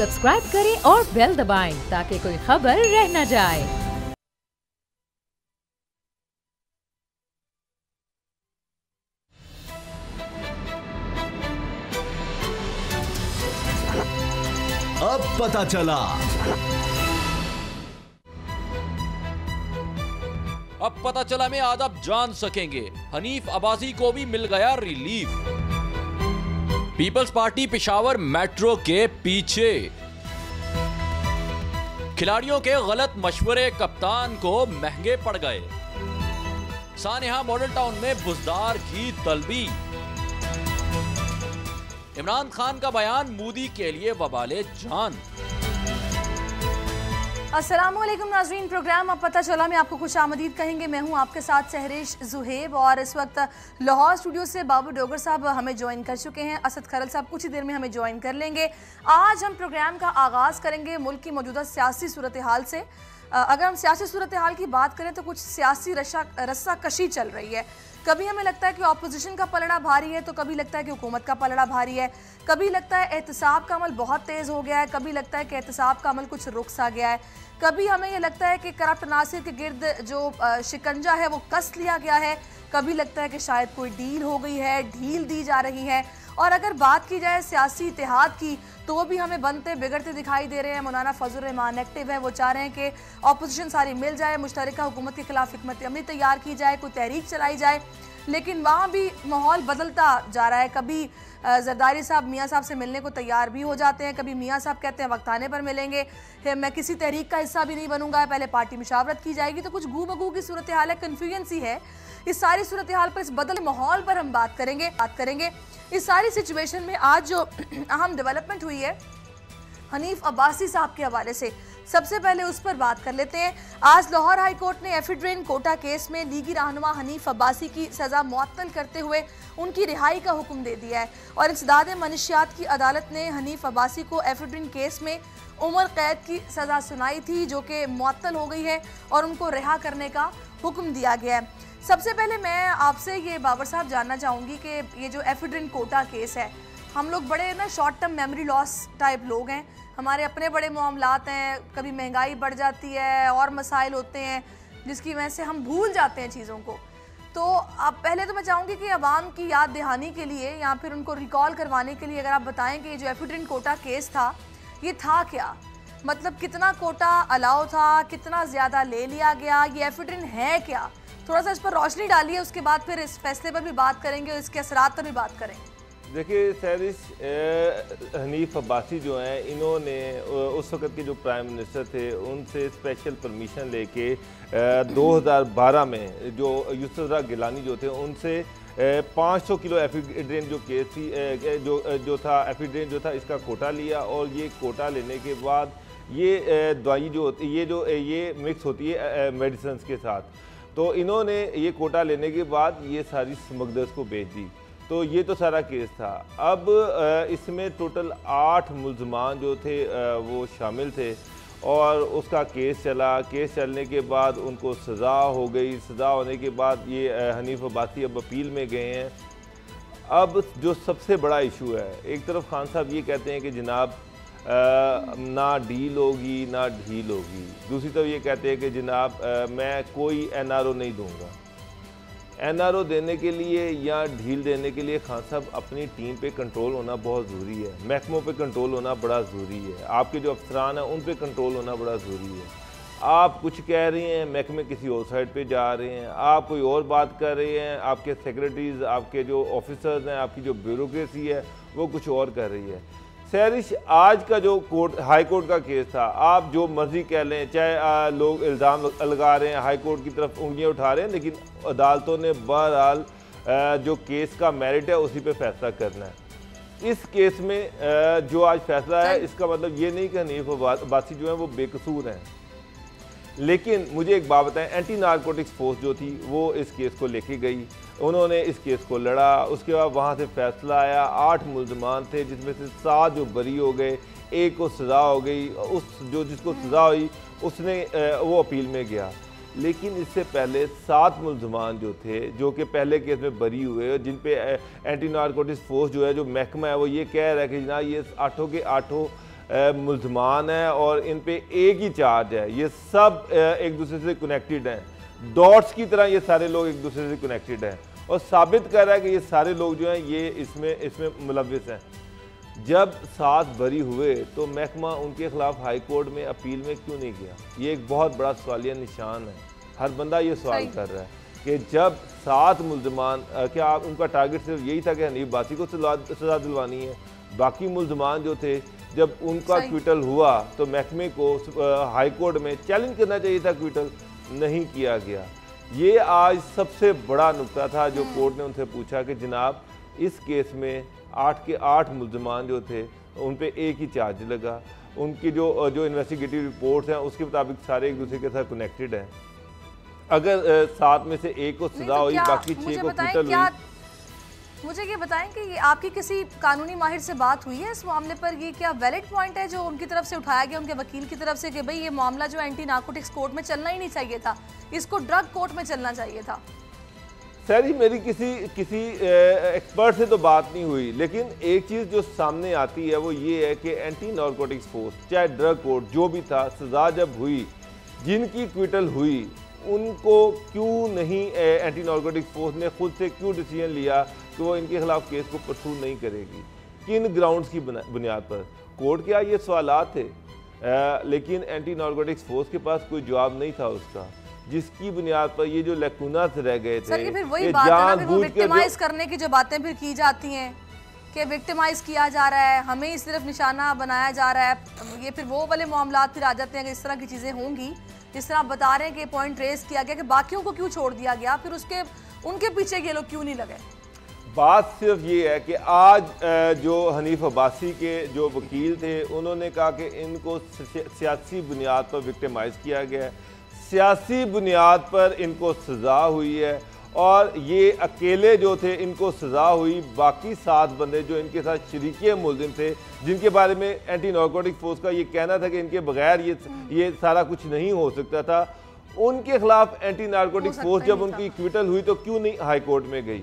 Subscribe करें और bell दबाएं ताकि कोई खबर रह न जाए। अब पता चला। अब पता चला में आज आप जान सकेंगे, हनीफ अब्बासी को भी मिल गया relief. People's party Peshawar metro के पीछे, खिलाड़ियों के गलत मशवरे कप्तान को महंगे पड़ गए। सानेहा मॉडल टाउन में बुजदार की तलबी। इमरान खान का बयान मोदी के लिए वबाले जान। अस्सलामुअलैकुम नाज़रीन, प्रोग्राम अब पता चला में आपको खुश आमदीद कहेंगे। मैं हूं आपके साथ सहरिश जुहेब और इस वक्त लाहौर स्टूडियो से बाबू डोगर साहब हमें ज्वाइन कर चुके हैं। असद खरल साहब कुछ ही देर में हमें ज्वाइन कर लेंगे। आज हम प्रोग्राम का आगाज़ करेंगे मुल्क की मौजूदा सियासी सूरत हाल से। अगर हम सियासी सूरत हाल की बात करें तो कुछ सियासी रस्साकशी चल रही है। कभी हमें लगता है कि ऑपोजिशन का पलड़ा भारी है तो कभी लगता है कि हुकूमत का पलड़ा भारी है। कभी लगता है एहतसाब का अमल बहुत तेज़ हो गया है, कभी लगता है कि एहतसाब का अमल कुछ रुक सा गया है। कभी हमें ये लगता है कि करप्ट नासिर के गिर्द जो शिकंजा है वो कस लिया गया है। कभी लगता है कि शायद कोई डील हो गई है, ढील दी जा रही है। और अगर बात की जाए सियासी इतिहाद की तो वो भी हमें बनते बिगड़ते दिखाई दे रहे हैं। मौलाना फजल रहमान एक्टिव है, वो चाह रहे हैं कि अपोजिशन सारी मिल जाए, मुश्तरका हुकूमत के खिलाफ हिकमत अमली तैयार की जाए, कोई तहरीक चलाई जाए। लेकिन वहाँ भी माहौल बदलता जा रहा है। कभी जरदारी साहब मियाँ साहब से मिलने को तैयार भी हो जाते हैं, कभी मियाँ साहब कहते हैं वक्त आने पर मिलेंगे, मैं किसी तहरीक का हिस्सा भी नहीं बनूंगा, पहले पार्टी मशावरत की जाएगी। तो कुछ गू बगू की सूरत हाल है, कन्फ्यूजन सी है। इस सारी सूरत हाल पर, इस बदले माहौल पर हम बात करेंगे। इस सारी सिचुएशन में आज जो अहम डेवलपमेंट हुई है हनीफ अब्बासी साहब के हवाले से, सबसे पहले उस पर बात कर लेते हैं। आज लाहौर हाई कोर्ट ने एफिड्रिन कोटा केस में लीगी रहनुमा हनीफ अब्बासी की सज़ा मुअत्तल करते हुए उनकी रिहाई का हुक्म दे दिया है। और इंसदाद मनशियात की अदालत ने हनीफ अब्बासी को एफिड्रिन केस में उम्र कैद की सज़ा सुनाई थी, जो कि मुअत्तल हो गई है और उनको रिहा करने का हुक्म दिया गया है। सबसे पहले मैं आपसे ये बाबर साहब जानना चाहूँगी कि ये जो एफिड्रिन कोटा केस है, हम लोग बड़े ना short term memory loss type लोग हैं, हमारे अपने बड़े मामलात हैं, कभी महंगाई बढ़ जाती है और मसाइल होते हैं जिसकी वजह से हम भूल जाते हैं चीज़ों को। तो अब पहले तो मैं चाहूँगी कि अवाम की याद दहानी के लिए या फिर उनको रिकॉल करवाने के लिए अगर आप बताएं कि ये जो एफिड्रिन कोटा केस था ये था क्या, मतलब कितना कोटा अलाउ था, कितना ज़्यादा ले लिया गया, ये एफिड्रिन है क्या, थोड़ा सा इस पर रोशनी डालिए। उसके बाद फिर इस फैसले पर भी बात करेंगे और इसके असरात पर भी बात करेंगे। देखिए सहरिश, हनीफ अब्बासी जो हैं, इन्होंने उस वक़्त के जो प्राइम मिनिस्टर थे उनसे स्पेशल परमिशन लेके 2012 में जो यूसुफ गिलानी जो थे उनसे 500 किलो एफिड्रिन जो केस थी जो था एफिड्रिन जो था इसका कोटा लिया। और ये कोटा लेने के बाद ये दवाई जो होती ये मिक्स होती है मेडिसिन के साथ, तो इन्होंने ये कोटा लेने के बाद ये सारी स्मगलर्स को बेच दी। तो ये तो सारा केस था। अब इसमें टोटल 8 मुल्ज़मान जो थे वो शामिल थे और उसका केस चला। केस चलने के बाद उनको सज़ा हो गई। सज़ा होने के बाद ये हनीफ अब्बासी अब अपील में गए हैं। अब जो सबसे बड़ा इशू है, एक तरफ खान साहब ये कहते हैं कि जनाब ना डील होगी ना ढील होगी, दूसरी तरफ ये कहते हैं कि जनाब मैं कोई NRO नहीं दूंगा। NRO देने के लिए या ढील देने के लिए खान साहब अपनी टीम पे कंट्रोल होना बहुत ज़रूरी है, महकमों पे कंट्रोल होना बड़ा ज़रूरी है, आपके जो अफसरान हैं उन पे कंट्रोल होना बड़ा ज़रूरी है। आप कुछ कह रहे हैं, महकमे किसी और साइड पे जा रहे हैं, आप कोई और बात कर रहे हैं, आपके सेक्रेटरीज, आपके जो ऑफिसर्स हैं, आपकी जो ब्यूरोक्रेसी है वो कुछ और कर रही है। सहरिश, आज का जो हाई कोर्ट का केस था, आप जो मर्जी कह लें, चाहे लोग इल्ज़ाम लगा रहे हैं, हाई कोर्ट की तरफ उंगलियां उठा रहे हैं, लेकिन अदालतों ने बहरहाल जो केस का मेरिट है उसी पे फैसला करना है। इस केस में जो आज फैसला है, इसका मतलब ये नहीं कि हनीफ अब्बासी जो है वो बेकसूर हैं। लेकिन मुझे एक बात बताएं, एंटी नारकोटिक्स फोर्स जो थी वो इस केस को लेके गई, उन्होंने इस केस को लड़ा, उसके बाद वहाँ से फैसला आया। 8 मुल्ज़मान थे जिसमें से 7 जो बरी हो गए, एक को सज़ा हो गई, जिसको सज़ा हुई उसने वो अपील में गया। लेकिन इससे पहले 7 मुल्ज़मान जो थे जो कि पहले केस में बरी हुए, जिन पे एंटी नारकोटिक्स फोर्स जो है, जो महकमा है, वो ये कह रहा है कि जनाब ये 8 के 8 मुल्ज़मान है और इन पे एक ही चार्ज है। ये सब एक दूसरे से कनेक्टेड हैं, डॉट्स की तरह ये सारे लोग एक दूसरे से कनेक्टेड हैं और साबित कर रहा है कि ये सारे लोग जो हैं ये इसमें मुलव्विस हैं। जब 7 बरी हुए तो महकमा उनके खिलाफ हाई कोर्ट में अपील में क्यों नहीं गया? ये एक बहुत बड़ा सवालिया निशान है। हर बंदा ये सवाल कर रहा है कि जब 7 मुल्ज़मान, क्या आप उनका टारगेट सिर्फ यही था कि हनीफ बासी को सज़ा दिलवानी है? बाकी मुल्ज़मान जो थे जब उनका क्विटल हुआ तो महकमे को हाई कोर्ट में चैलेंज करना चाहिए था, क्विटल नहीं किया गया। ये आज सबसे बड़ा नुक्ता था जो कोर्ट ने उनसे पूछा कि जनाब इस केस में 8 के 8 मुल्ज़मान जो थे उन पे एक ही चार्ज लगा, उनकी जो इन्वेस्टिगेटिव रिपोर्ट्स हैं उसके मुताबिक सारे एक दूसरे के साथ कनेक्टेड हैं। अगर 7 में से एक को सजा हुई, बाकी 6 को क्विटल हुई। मुझे ये बताएं कि ये आपकी किसी कानूनी माहिर से बात हुई है इस मामले पर? ये क्या वैलिड पॉइंट है जो उनकी तरफ से उठाया गया, उनके वकील की तरफ से, कि भाई ये मामला जो एंटी नार्कोटिक्स कोर्ट में चलना ही नहीं चाहिए था, इसको ड्रग कोर्ट में चलना चाहिए था? सर जी मेरी किसी एक्सपर्ट से तो बात नहीं हुई, लेकिन एक चीज़ जो सामने आती है वो ये है कि एंटी नार्कोटिक्स फोर्स चाहे ड्रग कोर्ट जो भी था, सज़ा जब हुई, जिनकी क्विटल हुई उनको क्यों नहीं एंटी नार्कोटिक्स फोर्स ने खुद से क्यों डिसीजन लिया कि वो इनके खिलाफ केस को परसूल नहीं करेगी? किन ग्राउंड्स की बुनियाद पर? कोर्ट के ये सवालात थे, लेकिन एंटी नार्कोटिक्स फोर्स के पास कोई जवाब नहीं था उसका, जिसकी बुनियाद पर ये जो लैकुनास रह गए थे। फिर वही बात है ना, फिर वो विक्टिमाइज करने की जो बातें फिर की जाती हैं कि विक्टिमाइज किया जा रहा है, हमें ही सिर्फ निशाना बनाया जा रहा है, ये फिर वो वाले मामला फिर आ जाते हैं कि इस तरह की चीज़ें होंगी। जिस तरह आप बता रहे हैं कि पॉइंट रेस किया गया कि बाकियों को क्यों छोड़ दिया गया, फिर उसके उनके पीछे ये लोग क्यों नहीं लगे? बात सिर्फ ये है कि आज जो हनीफ अब्बासी के जो वकील थे उन्होंने कहा कि इनको सियासी बुनियाद पर विक्टिमाइज किया गया है, सियासी बुनियाद पर इनको सज़ा हुई है और ये अकेले जो थे इनको सज़ा हुई, बाकी 7 बंदे जो इनके साथ शरीके मुलजिम थे, जिनके बारे में एंटी नार्कोटिक फोर्स का ये कहना था कि इनके बगैर ये सारा कुछ नहीं हो सकता था, उनके खिलाफ एंटी नार्कोटिक फोर्स जब उनकी क्विटल हुई तो क्यों नहीं हाई कोर्ट में गई?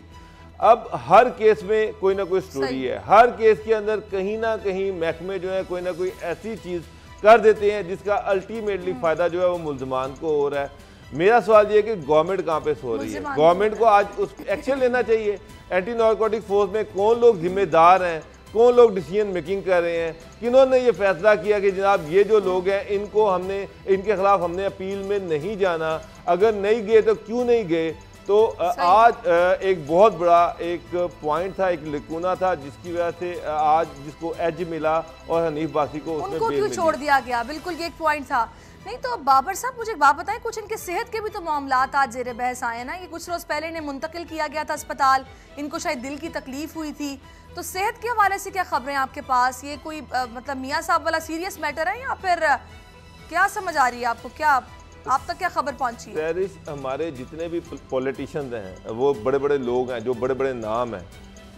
अब हर केस में कोई ना कोई स्टोरी है, हर केस के अंदर कहीं ना कहीं महकमे जो है कोई ना कोई ऐसी चीज़ कर देते हैं जिसका अल्टीमेटली फ़ायदा जो है वो मुल्ज़मान को हो रहा है। मेरा सवाल ये है कि गवर्नमेंट कहाँ पे सो रही है? गवर्नमेंट को आज उस एक्शन लेना चाहिए। एंटी नार्कोटिक फोर्स में कौन लोग जिम्मेदार हैं, कौन लोग डिसीजन मेकिंग कर रहे हैं, किन्होंने ये फैसला किया कि जनाब ये जो लोग हैं इनके खिलाफ हमने अपील में नहीं जाना, अगर नहीं गए तो क्यों नहीं गए? तो आज एक बहुत बड़ा एक पॉइंट था, एक लकूना था, जिसकी वजह से आज जिसको एज मिला और हनीफ बासी को उसमें उनको क्यों छोड़ दिया गया, बिल्कुल ये एक पॉइंट था। नहीं तो बाबर साहब मुझे एक बात बताएं, कुछ इनके सेहत के भी तो मामलात आज जेर बहस आए ना, ये कुछ रोज पहले इन्हें मुंतकिल किया गया था अस्पताल, इनको शायद दिल की तकलीफ हुई थी, तो सेहत के हवाले से क्या खबरें आपके पास? ये कोई मतलब मियाँ साहब वाला सीरियस मैटर है या फिर क्या समझ आ रही है आपको, क्या आप तक क्या खबर पहुंची है? हमारे जितने भी पॉलिटिशियंस हैं, वो बड़े बड़े लोग हैं, जो बड़े बड़े नाम हैं,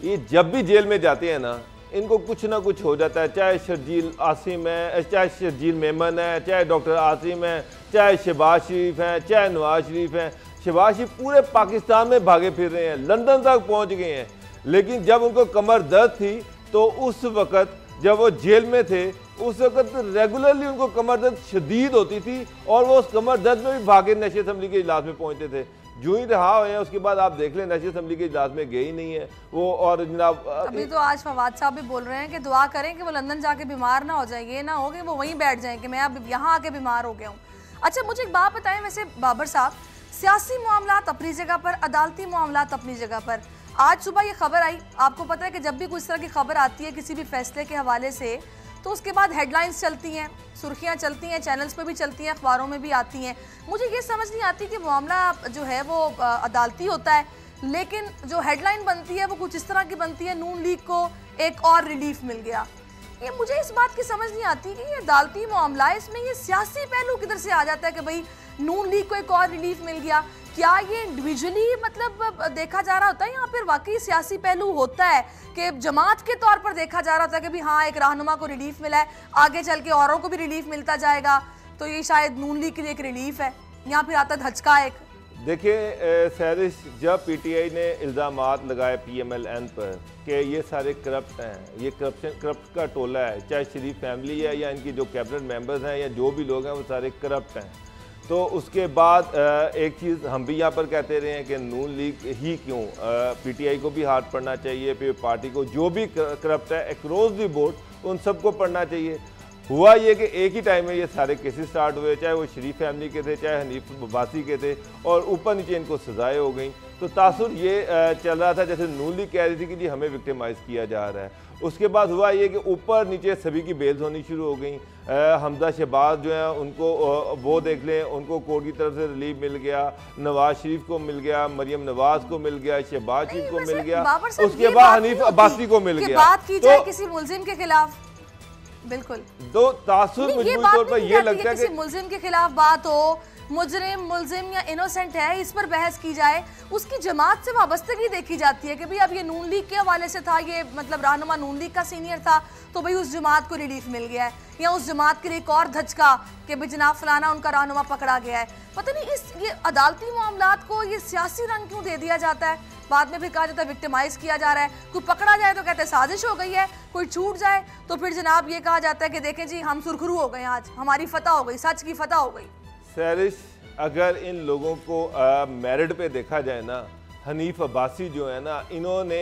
ये जब भी जेल में जाते हैं ना, इनको कुछ ना कुछ हो जाता है। चाहे शर्जील आसिम है, चाहे शर्जील मेमन है, चाहे डॉक्टर आसिम है, चाहे शहबाज शरीफ हैं, चाहे नवाज शरीफ हैं। शहबाज शरीफ पूरे पाकिस्तान में भागे फिर रहे हैं, लंदन तक पहुंच गए हैं, लेकिन जब उनको कमर दर्द थी तो उस वक़्त जब वो जेल में थे उस वक़्त रेगुलरली उनको कमर दर्द शदीद होती थी और वो उस कमर दर्द में भी भागे नेशनल असम्बली के इजलास में पहुंचते थे। जो ही रहा हुए हैं उसके बाद आप देख लें नेशनल असम्बली के इजलास में गए ही नहीं है वो। और जनाब अभी तो आज फवाद साहब भी बोल रहे हैं कि दुआ करें कि वो लंदन जाके बीमार ना हो जाए, ये ना हो कि वो वहीं बैठ जाएं कि मैं अब यहाँ आके बीमार हो गया हूँ। अच्छा मुझे एक बात बताएं, वैसे बाबर साहब, सियासी मामलात अपनी जगह पर, अदालती मामलात अपनी जगह पर, आज सुबह ये खबर आई, आपको पता है कि जब भी कुछ तरह की खबर आती है किसी भी फैसले के हवाले से तो उसके बाद हेडलाइंस चलती हैं, सुर्खियां चलती हैं, चैनल्स पे भी चलती हैं, अखबारों में भी आती हैं। मुझे ये समझ नहीं आती कि मामला जो है वो अदालती होता है, लेकिन जो हेडलाइन बनती है वो कुछ इस तरह की बनती है, नून लीग को एक और रिलीफ मिल गया। ये मुझे इस बात की समझ नहीं आती कि ये अदालती मामला है, इसमें ये सियासी पहलू किधर से आ जाता है कि भाई नून लीग को एक और रिलीफ मिल गया। क्या ये इंडिविजुअली मतलब देखा जा रहा होता है या फिर वाकई सियासी पहलू होता है कि जमात के तौर पर देखा जा रहा होता है कि भी हाँ एक रहनुमा को रिलीफ मिला है, आगे चल के औरों को भी रिलीफ मिलता जाएगा, तो ये शायद नून लीग के लिए एक रिलीफ है, या फिर आता धचका एक? देखिए सैरिश, जब पीटीआई ने इल्ज़ामात लगाए PMLN पर कि ये सारे करप्ट हैं, ये करप्ट का टोला है, चाहे शरीफ फैमिली है या इनकी जो कैबिनेट मेंबर्स हैं या जो भी लोग हैं वो सारे करप्ट हैं, तो उसके बाद एक चीज़ हम भी यहाँ पर कहते रहे हैं कि नून लीग ही क्यों, पीटीआई को भी हाथ पढ़ना चाहिए, फिर पार्टी को जो भी करप्ट है अक्रॉस द बोर्ड उन सबको पढ़ना चाहिए। हुआ ये कि एक ही टाइम में ये सारे केसेस स्टार्ट हुए, चाहे वो शरीफ फैमिली के थे, चाहे हनीफ अब्बासी के थे, और ऊपर नीचे इनको सजाएं हो गई। तो तासुर ये चल रहा था जैसे नून लीग कह रही थी कि जी हमें विक्टिमाइज़ किया जा रहा है। उसके बाद हुआ ये कि ऊपर नीचे सभी की बेल्स होनी शुरू हो गई। हमजा शहबाज जो है उनको वो देख लें, उनको कोर्ट की तरफ से रिलीफ मिल गया, नवाज शरीफ को मिल गया, मरियम नवाज को मिल गया, शहबाज शरीफ को मिल गया, उसके बाद हनीफ अब्बासी को मिल गया। बात की जाए किसी मुलजिम के खिलाफ, बिल्कुल तो तासुर मजबूत तौर पर ये लगता है कि किसी मुलजिम के खिलाफ बात हो, मुजरिम मुलजिम या इनोसेंट है, इस पर बहस की जाए, उसकी जमात से वाबस्तगी देखी जाती है कि भाई अब ये नून लीग के हवाले से था, ये मतलब रहनुमा नून लीग का सीनियर था, तो भाई उस जमात को रिलीफ मिल गया है, या उस जमात के लिए एक और धचका कि भाई जनाब फलाना उनका रहनुमा पकड़ा गया है। पता नहीं ये अदालती मामलात को ये सियासी रंग क्यों दे दिया जाता है। बाद में भी कहा जाता है विक्टिमाइज किया जा रहा है, कोई पकड़ा जाए तो कहते हैं साजिश हो गई है, कोई छूट जाए तो फिर जनाब ये कहा जाता है कि देखें जी हम सुरखरू हो गए, आज हमारी फतह हो गई, सच की फतह हो गई। सैरिश, अगर इन लोगों को मेरिट पे देखा जाए ना, हनीफ अब्बासी जो है ना, इन्होंने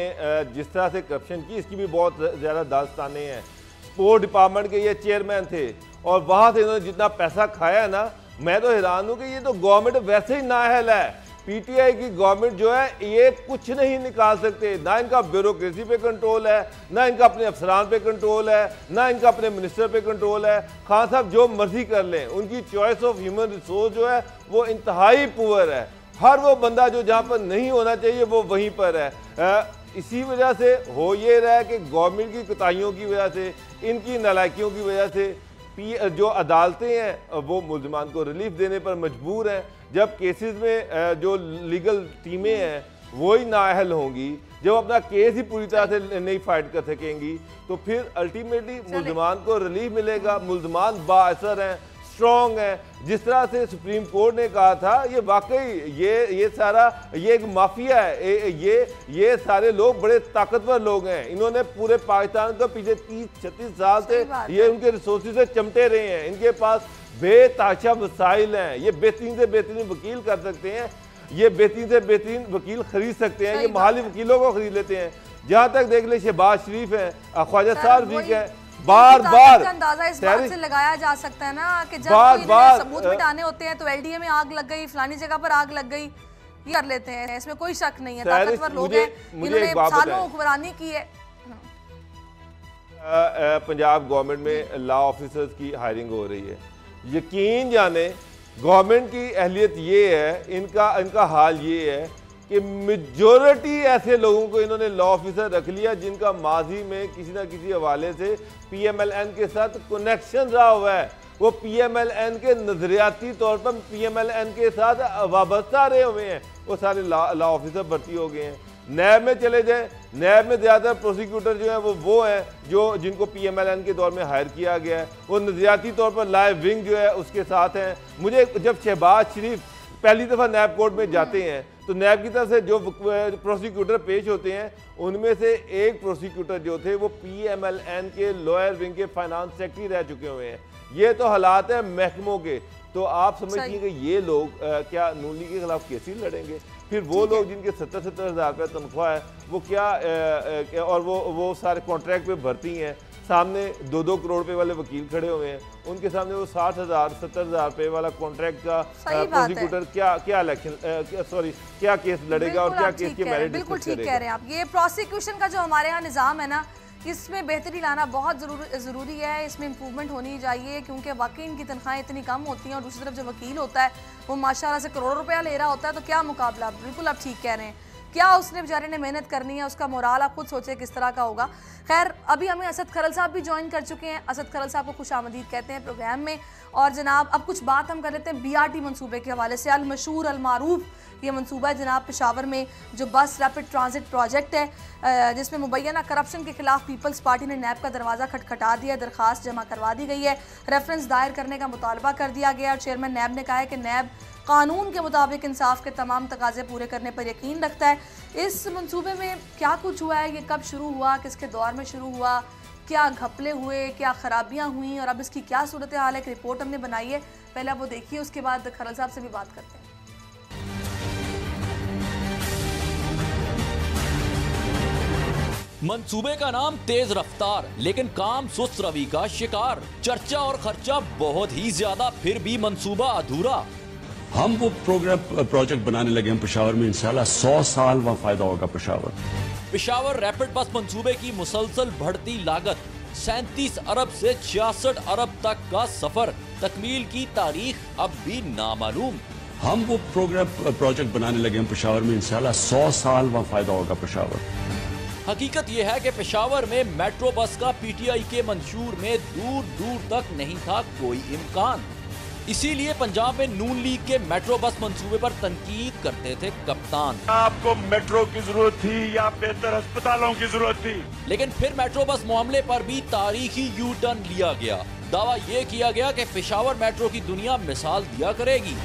जिस तरह से करप्शन की, इसकी भी बहुत ज़्यादा दास्तानें हैं। स्पोर्ट डिपार्टमेंट के ये चेयरमैन थे और वहाँ से इन्होंने जितना पैसा खाया है ना, मैं तो हैरान हूँ कि ये तो गवर्नमेंट वैसे ही नाअहल है। पीटीआई की गवर्नमेंट जो है ये कुछ नहीं निकाल सकते, ना इनका ब्यूरोक्रेसी पे कंट्रोल है, ना इनका अपने अफसरान पे कंट्रोल है, ना इनका अपने मिनिस्टर पे कंट्रोल है। खान साहब जो मर्जी कर लें, उनकी चॉइस ऑफ ह्यूमन रिसोर्स जो है वो इंतहाई पुअर है। हर वो बंदा जो जहाँ पर नहीं होना चाहिए वो वहीं पर है। इसी वजह से हो ये रहा है कि गवर्नमेंट की कोताहियों की वजह से, इनकी नालायकियों की वजह से जो अदालतें हैं वो मुल्ज़िमान को रिलीफ देने पर मजबूर हैं। जब केसेस में जो लीगल टीमें हैं वो ही नाअहल होंगी, जब अपना केस ही पूरी तरह से नहीं फाइट कर सकेंगी, तो फिर अल्टीमेटली मुल्ज़िमान को रिलीफ मिलेगा। मुल्ज़िमान बाअसर हैं, स्ट्रॉन्ग है। जिस तरह से सुप्रीम कोर्ट ने कहा था, ये वाकई ये सारा ये एक माफिया है, ये सारे लोग बड़े ताकतवर लोग हैं। इन्होंने पूरे पाकिस्तान को पीछे 30-36 साल से ये उनके रिसोर्सेज से चमटे रहे हैं। इनके पास बेताशा वसाइल हैं, ये बेहतरीन से बेहतरीन वकील कर सकते हैं, ये बेहतरीन से बेहतरीन वकील खरीद सकते हैं, ये महाली वकीलों को खरीद लेते हैं। जहाँ तक देख ले शहबाज शरीफ है, ख्वाजा सारफी है, बार बार अंदाजा इस बात से लगाया जा सकता है ना कि जब कोई सबूत मिटाने होते हैं तो एलडीए में आग लग गई, फलानी जगह पर आग लग गई, ये कर लेते हैं, इसमें कोई शक नहीं है। ताकतवर लोग हैं, इन्होंने सालों हुक्मरानी की है। पंजाब गवर्नमेंट में लॉ ऑफिसर्स की हायरिंग हो रही है। यकीन जाने गवर्नमेंट की अहलियत ये है, इनका हाल ये है कि मेजॉरिटी ऐसे लोगों को इन्होंने लॉ ऑफिसर रख लिया जिनका माजी में किसी ना किसी हवाले से PMLN के साथ कनेक्शन रहा हुआ है। वो PMLN के नजरियाती तौर पर PMLN के साथ वाबस्ता रहे हुए हैं, वो सारे लॉ ऑफिसर भर्ती हो गए हैं। नैब में चले जाए, नैब में ज़्यादातर प्रोसिक्यूटर जो है वो हैं जिनको PMLN के दौर में हायर किया गया है। वो नजरियाती तौर पर लाइव विंग जो है उसके साथ हैं। मुझे जब शहबाज शरीफ पहली दफ़ा नैब कोर्ट में जाते हैं तो नैब की तरफ से जो प्रोसिक्यूटर पेश होते हैं उनमें से एक प्रोसिक्यूटर जो थे वो PMLN के लॉयर विंग के फाइनेंस सेक्रेटरी रह चुके हुए हैं। ये तो हालात है महकमों के। तो आप समझिए कि ये लोग क्या नून लीग के खिलाफ केस ही लड़ेंगे? फिर वो लोग जिनके 70-70 हज़ार रुपये तनख्वाह है वो क्या और वो सारे कॉन्ट्रैक्ट पे भर्ती हैं, सामने 2-2 करोड़ रुपए वाले वकील खड़े हुए हैं, उनके सामने वो 60,000-70,000 रुपए वाला कॉन्ट्रैक्ट का प्रोसिक्यूटर क्या इलेक्शन क्या केस लड़ेगा और क्या केस के मेरिट बिल्कुल ठीक कह रहे हैं आप। ये प्रोसिक्यूशन का जो हमारे यहाँ निज़ाम है ना, इसमें बेहतरी लाना बहुत ज़रूरी है, इसमें इम्प्रूवमेंट होनी चाहिए, क्योंकि वाकई इनकी तनख्वाहें इतनी कम होती हैं और दूसरी तरफ जो वकील होता है वो माशाल्लाह से करोड़ों रुपया ले रहा होता है, तो क्या मुकाबला। बिल्कुल आप ठीक कह रहे हैं, क्या उसने बेचारे ने मेहनत करनी है, उसका मोराल आप खुद सोचे किस तरह का होगा। खैर, अभी हमें असद खरल साहब भी ज्वाइन कर चुके हैं। असद खरल साहब को खुश आमदीद कहते हैं प्रोग्राम में। और जनाब अब कुछ बात हम कर लेते हैं BRT मंसूबे के हवाले से। अल मशहूर अल मारूफ ये मंसूबा है जनाब पेशावर में जो बस रैपिड ट्रांजिट प्रोजेक्ट है, जिसमें मुबैना करप्शन के खिलाफ पीपल्स पार्टी ने नैब का दरवाज़ा खटखटा दिया, दरखास्त जमा करवा दी गई है, रेफरेंस दायर करने का मुतालबा कर दिया गया और चेयरमैन नैब ने कहा है कि नैब कानून के मुताबिक इंसाफ के तमाम तकाजे पूरे करने पर यकीन रखता है। इस मंसूबे में क्या कुछ हुआ है, ये कब शुरू हुआ, किसके दौर में शुरू हुआ, क्या घपले हुए, क्या खराबियां हुई और अब इसकी क्या सूरत हाल है, एक रिपोर्ट हमने बनाई है, पहले वो देखिए, उसके बाद खरल साहब से भी बात करते हैं। मंसूबे का नाम तेज रफ्तार, लेकिन काम सुस्त रवि का शिकार। चर्चा और खर्चा बहुत ही ज्यादा, फिर भी मंसूबा अधूरा। हम वो प्रोजेक्ट बनाने लगे हैं पेशावर में, इंशाल्लाह 100 साल वहाँ फायदा होगा पेशावर। पेशावर रैपिड बस मंसूबे की मुसलसल बढ़ती लागत, 37 अरब से 66 अरब तक का सफर, तकमील की तारीख अब भी नामालूम। हम वो प्रोजेक्ट बनाने लगे हैं पेशावर में, इंशाल्लाह 100 साल वहाँ फायदा होगा पेशावर। हकीकत यह है कि पेशावर में मेट्रो बस का पीटीआई के मंशूर में दूर दूर तक नहीं था कोई इम्कान। इसीलिए पंजाब में नून लीग के मेट्रो बस मंसूबे पर तनकीद करते थे कप्तान। आपको मेट्रो की जरूरत थी या बेहतर अस्पतालों की जरूरत थी? लेकिन फिर मेट्रो बस मामले पर भी तारीखी यू टर्न लिया गया। दावा ये किया गया कि पेशावर मेट्रो की दुनिया मिसाल दिया करेगी।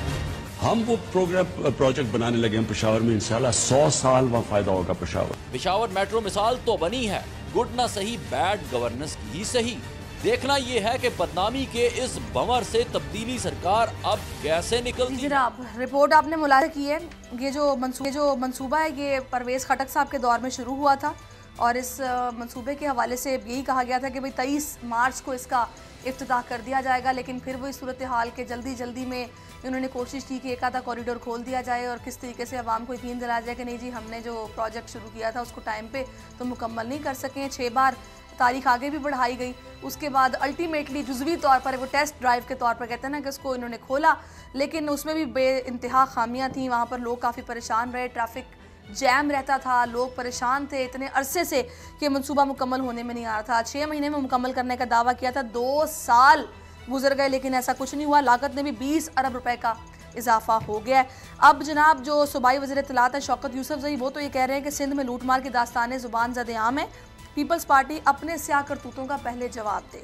हम वो प्रोजेक्ट बनाने लगे हैं पेशावर में, इंशाल्लाह 100 साल वहाँ फायदा होगा पेशावर। पेशावर मेट्रो मिसाल तो बनी है, गुड ना सही बैड गवर्नेंस की ही सही। देखना यह है कि बदनामी के इस बमर से तब्दीली सरकार अब कैसे निकलती है। जनाब, रिपोर्ट आपने मुलाहिजा की है। ये जो मंसूबा है ये परवेज़ खटक साहब के दौर में शुरू हुआ था और इस मंसूबे के हवाले से यही कहा गया था कि भाई 23 मार्च को इसका इफ्तिताह कर दिया जाएगा, लेकिन फिर वो इस सूरत हाल के जल्दी में उन्होंने कोशिश की कि एक आधा कॉरिडोर खोल दिया जाए और किस तरीके से आवाम को यकीन दिलाया जाए कि नहीं जी हमने जो प्रोजेक्ट शुरू किया था उसको टाइम पे तो मुकम्मल नहीं कर सकें। 6 बार तारीख आगे भी बढ़ाई गई। उसके बाद अल्टीमेटली जुज़वी तौर पर वो टेस्ट ड्राइव के तौर पर कहते हैं ना कि उसको इन्होंने खोला, लेकिन उसमें भी बेइंतहा खामियां थी। वहाँ पर लोग काफ़ी परेशान रहे, ट्रैफिक जैम रहता था, लोग परेशान थे इतने अरसे से कि मंसूबा मुकम्मल होने में नहीं आ रहा था। 6 महीने में मुकम्मल करने का दावा किया था, 2 साल गुजर गए लेकिन ऐसा कुछ नहीं हुआ। लागत में भी 20 अरब रुपए का इजाफा हो गया है। अब जनाब जो सूबाई वज़ीर इत्तलात है शौकत यूसुफजई, वो तो ये कह रहे हैं कि सिंध में लूटमार की दास्तानें ज़ुबान ज़द-ए-आम है, पीपल्स पार्टी अपने स्याह करतूतों का पहले जवाब दे।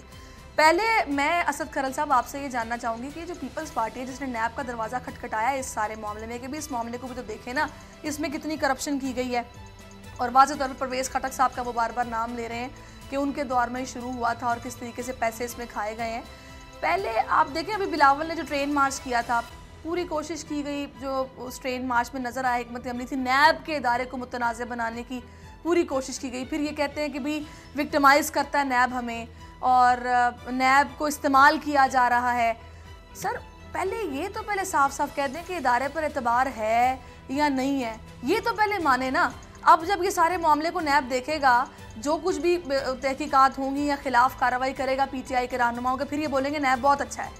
पहले मैं असद खरल साहब आपसे ये जानना चाहूँगी कि जो पीपल्स पार्टी है जिसने नैब का दरवाज़ा खटखटाया इस सारे मामले में, कि भी इस मामले को भी तो देखें ना, इसमें कितनी करप्शन की गई है और वाज़ेह तौर पर परवेज़ खटक साहब का वो बार बार नाम ले रहे हैं कि उनके दौर में ही शुरू हुआ था और किस तरीके से पैसे इसमें खाए गए हैं। पहले आप देखें अभी बिलावल ने जो ट्रेन मार्च किया था, पूरी कोशिश की गई, जो उस ट्रेन मार्च में नज़र आया हिकमत अमली थी, नैब के इदारे को मुतनाज़ बनाने की पूरी कोशिश की गई। फिर ये कहते हैं कि भी विक्टिमाइज़ करता है नैब हमें और नैब को इस्तेमाल किया जा रहा है। सर पहले साफ साफ कह दें कि इदारे पर एतबार है या नहीं है, ये तो पहले माने ना। अब जब ये सारे मामले को नैब देखेगा, जो कुछ भी तहकीकात होंगी या खिलाफ कार्रवाई करेगा पीटीआई के रहनुमाओं के, फिर ये बोलेंगे नैब बहुत अच्छा है।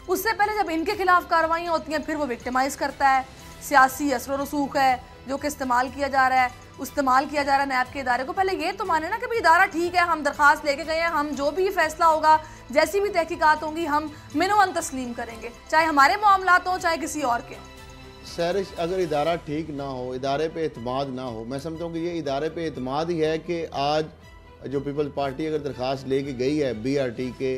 उससे पहले जब इनके खिलाफ कार्रवाइयाँ होती हैं फिर वो विक्टिमाइज़ करता है, सियासी असर रसूख है जो कि इस्तेमाल किया जा रहा है नैब के इदारे को। पहले ये तो माने ना कि भाई इदारा ठीक है, हम दरख्वास्त लेके गए हैं, हम जो भी फैसला होगा, जैसी भी तहकीकात होंगी, हम मिनोअन तस्लीम करेंगे, चाहे हमारे मामलात हों चाहे किसी और के। सैरिश, अगर इदारा ठीक ना हो, इदारे पे एतमाद ना हो, मैं समझता हूँ कि ये इदारे पे एतमाद ही है कि आज जो पीपल्स पार्टी अगर दरख्वास्त लेके गई है BRT के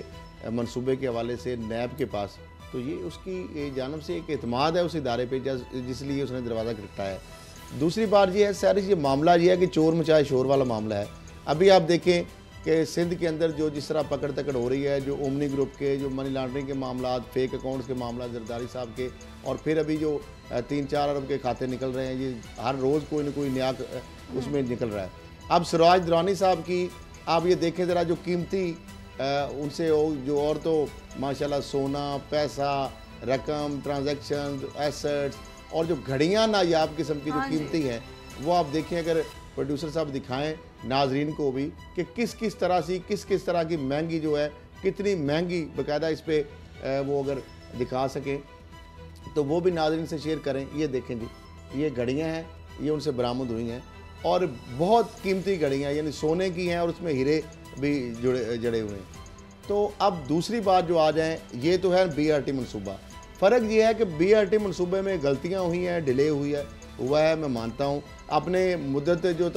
मंसूबे के हवाले से नैब के पास, तो ये उसकी जानब से एक एतमाद है उस इदारे पे जिसलिए उसने दरवाज़ा खटखटाया है। दूसरी बात ये है सैरिश, ये मामला ये है कि चोर मचाए शोर वाला मामला है। अभी आप देखें कि सिंध के अंदर जो जिस तरह पकड़ तकड़ हो रही है, जो ओमनी ग्रुप के जो मनी लॉन्ड्रिंग के मामला, फेक अकाउंट्स के मामला जरदारी साहब के, और फिर अभी जो 3-4 अरब के खाते निकल रहे हैं, ये हर रोज़ कोई ना कोई नया उसमें निकल रहा है। अब सिराज दुरानी साहब की आप ये देखें ज़रा, जो कीमती उनसे जो और तो माशाल्लाह सोना, पैसा, रकम, ट्रांजैक्शन, एसेट्स और जो घड़ियाँ नायाब किस्म की जो कीमती हैं, वो आप देखें, अगर प्रोड्यूसर साहब दिखाएं नाजरीन को भी कि किस तरह की महंगी जो है, कितनी महंगी बाकायदा इस पर वो अगर दिखा सकें तो वो भी नाजरीन से शेयर करें। ये देखें जी, ये घड़ियाँ हैं, ये उनसे बरामद हुई हैं और बहुत कीमती घड़ियाँ, यानी सोने की हैं और उसमें हीरे भी जड़े हुए हैं। तो अब दूसरी बात जो आ जाए, ये तो है BRT मनसूबा। फ़र्क ये है कि BRT मनसूबे में गलतियाँ हुई हैं, डिले हुई है, हुआ है, मैं मानता हूँ। अपने मुद्दत जो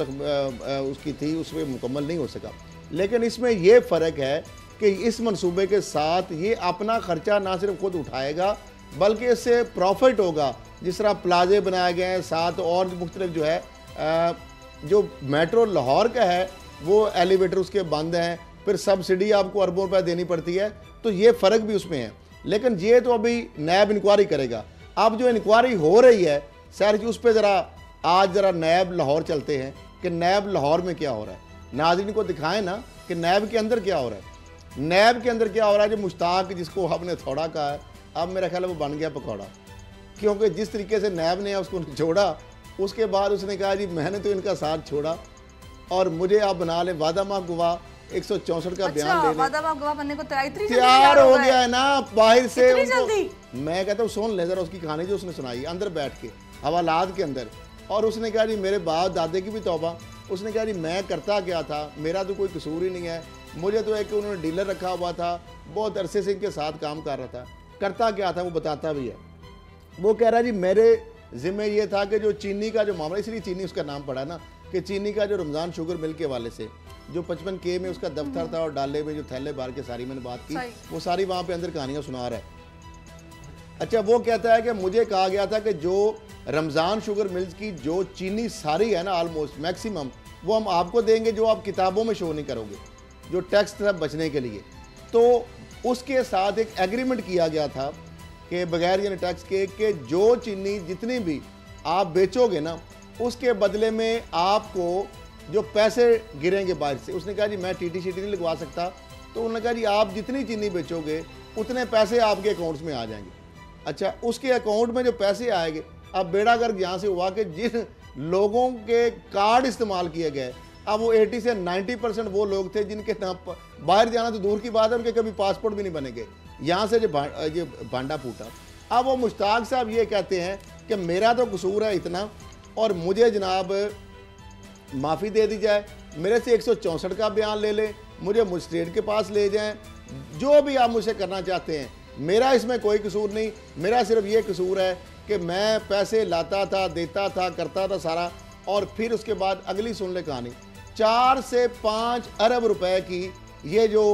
उसकी थी उसमें मुकम्मल नहीं हो सका, लेकिन इसमें यह फ़र्क है कि इस मंसूबे के साथ ये अपना ख़र्चा ना सिर्फ खुद उठाएगा बल्कि इससे प्रॉफिट होगा। जिस तरह प्लाजे बनाए गए हैं, साथ और मुख्तलिफ जो है जो मेट्रो लाहौर का है वो एलिवेटर उसके बंद हैं, फिर सब्सिडी आपको अरबों रुपये देनी पड़ती है, तो ये फ़र्क भी उसमें है। लेकिन ये तो अभी नैब इंक्वायरी करेगा। अब जो इंक्वायरी हो रही है सर जी, उस पर आज ज़रा नैब लाहौर चलते हैं कि नैब लाहौर में क्या हो रहा है, नाज़रीन को दिखाएं ना कि नैब के अंदर क्या हो रहा है। नैब के अंदर क्या हो रहा है, जो मुश्ताक जिसको आपने थोड़ा कहा है, अब मेरा ख्याल है वो बन गया पकौड़ा, क्योंकि जिस तरीके से नैब ने उसको छोड़ा, उसके बाद उसने कहा जी मैंने तो इनका साथ छोड़ा और मुझे आप बना ले वादा माफ गवाह 164 का बयान ले वादा माफ गवाह बनने को तैयार हो गया है ना बाहर से मैं कहता हूँ सुन ले जरा उसकी कहानी जो उसने सुनाई अंदर बैठ के हवालात के अंदर। और उसने कहा जी मेरे बाप दादे की भी तौबा, उसने कहा जी मैं करता क्या था, मेरा तो कोई कसूर ही नहीं है, मुझे तो एक उन्होंने डीलर रखा हुआ था, बहुत अरसे से इनके साथ काम कर रहा था, करता क्या था वो बताता भी है। वो कह रहा जी मेरे ज़िम्मे ये था कि जो चीनी का जो मामला, इसलिए चीनी उसका नाम पड़ा ना कि चीनी का जो रमज़ान शुगर मिल के वाले से जो 55K में उसका दफ्तर था और डाले में जो थैले बार के सारी मैंने बात की, वो सारी वहाँ पे अंदर कहानियाँ सुना रहा है। अच्छा, वो कहता है कि मुझे कहा गया था कि जो रमज़ान शुगर मिल्स की जो चीनी सारी है ना ऑलमोस्ट मैक्सिमम, वो हम आपको देंगे जो आप किताबों में शो नहीं करोगे, जो टैक्स था बचने के लिए। तो उसके साथ एक एग्रीमेंट किया गया था कि बगैर यानी टैक्स के कि जो चीनी जितनी भी आप बेचोगे ना उसके बदले में आपको जो पैसे गिरेंगे बाहर से। उसने कहा जी मैं टीटी शीटी नहीं लगवा सकता, तो उन्होंने कहा जी आप जितनी चीनी बेचोगे उतने पैसे आपके अकाउंट्स में आ जाएंगे। अच्छा, उसके अकाउंट में जो पैसे आएंगे, अब बेड़ा गर्क यहाँ से हुआ कि जिन लोगों के कार्ड इस्तेमाल किए गए, अब वो 80 से 90% वो लोग थे जिनके नाम बाहर जाना तो दूर की बात है, उनके कभी पासपोर्ट भी नहीं बनेंगे। यहाँ से जो भांडा फूटा। अब वो मुश्ताक साहब ये कहते हैं कि मेरा तो कसूर है इतना और मुझे जनाब माफ़ी दे दी जाए, मेरे से 164 का बयान ले लें, मुझे मजिस्ट्रेट के पास ले जाएं, जो भी आप मुझसे करना चाहते हैं, मेरा इसमें कोई कसूर नहीं। मेरा सिर्फ ये कसूर है कि मैं पैसे लाता था, देता था, करता था सारा, और फिर उसके बाद अगली सुन ले कहानी, 4 से 5 अरब रुपए की ये जो